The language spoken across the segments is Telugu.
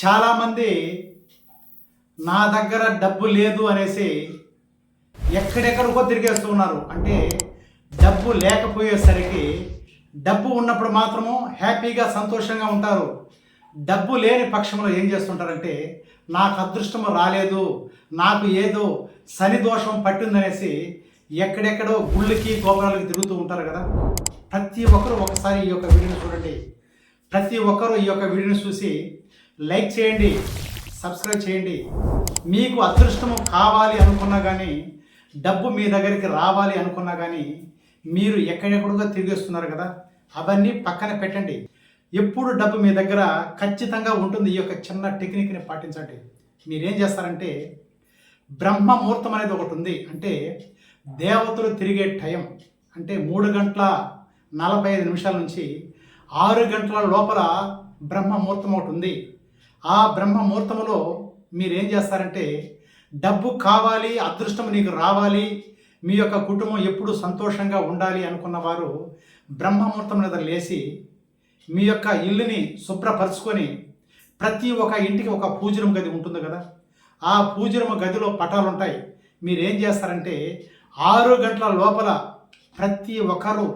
చాలామంది నా దగ్గర డబ్బు లేదు అనేసి ఎక్కడెక్కడికో తిరిగేస్తూ ఉన్నారు. అంటే డబ్బు లేకపోయేసరికి డబ్బు ఉన్నప్పుడు మాత్రము హ్యాపీగా సంతోషంగా ఉంటారు. డబ్బు లేని పక్షంలో ఏం చేస్తుంటారంటే నాకు అదృష్టము రాలేదు, నాకు ఏదో శని దోషం పట్టిందనేసి ఎక్కడెక్కడో గుళ్ళకి గోపురాలకి తిరుగుతూ ఉంటారు కదా. ప్రతి ఒక్కరూ ఒకసారి ఈ యొక్క వీడియోని చూడండి. ప్రతి ఒక్కరూ ఈ యొక్క వీడియోని చూసి లైక్ చేయండి, సబ్స్క్రైబ్ చేయండి. మీకు అదృష్టము కావాలి అనుకున్నా కానీ, డబ్బు మీ దగ్గరికి రావాలి అనుకున్నా కానీ మీరు ఎక్కడెక్కడుగా తిరిగేస్తున్నారు కదా, అవన్నీ పక్కన పెట్టండి. ఎప్పుడు డబ్బు మీ దగ్గర ఖచ్చితంగా ఉంటుంది. ఈ యొక్క చిన్న టెక్నిక్ని పాటించండి. మీరేం చేస్తారంటే బ్రహ్మ ముహూర్తం అనేది ఒకటి ఉంది. అంటే దేవతలు తిరిగే టైం అంటే 3:45 నుంచి 6 గంటల లోపల బ్రహ్మ ముహూర్తం ఒకటి ఉంది. ఆ బ్రహ్మ ముహూర్తంలో మీరేం చేస్తారంటే డబ్బు కావాలి, అదృష్టం నీకు రావాలి, మీ యొక్క కుటుంబం ఎప్పుడు సంతోషంగా ఉండాలి అనుకున్న వారు బ్రహ్మ ముహూర్తం మీద లేచి మీ యొక్క ఇల్లుని శుభ్రపరుచుకొని, ప్రతి ఒక్క ఇంటికి ఒక పూజనం గది ఉంటుంది కదా, ఆ పూజనం గదిలో పటాలు ఉంటాయి. మీరేం చేస్తారంటే 6 గంటల లోపల ప్రతి ఒక్కరు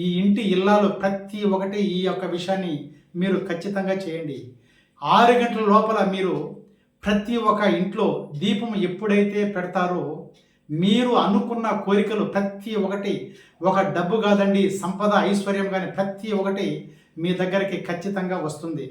ఈ ఇంటి ఇల్లాలు ప్రతి ఒక్కటి ఈ యొక్క విషయాన్ని మీరు ఖచ్చితంగా చేయండి. 6 గంటల లోపల మీరు ప్రతి ఒక్క ఇంట్లో దీపం ఎప్పుడైతే పెడతారో మీరు అనుకున్న కోరికలు ప్రతి ఒక్కటి, ఒక డబ్బు కాదండి, సంపద ఐశ్వర్యం కానీ ప్రతి ఒక్కటి మీ దగ్గరికి ఖచ్చితంగా వస్తుంది.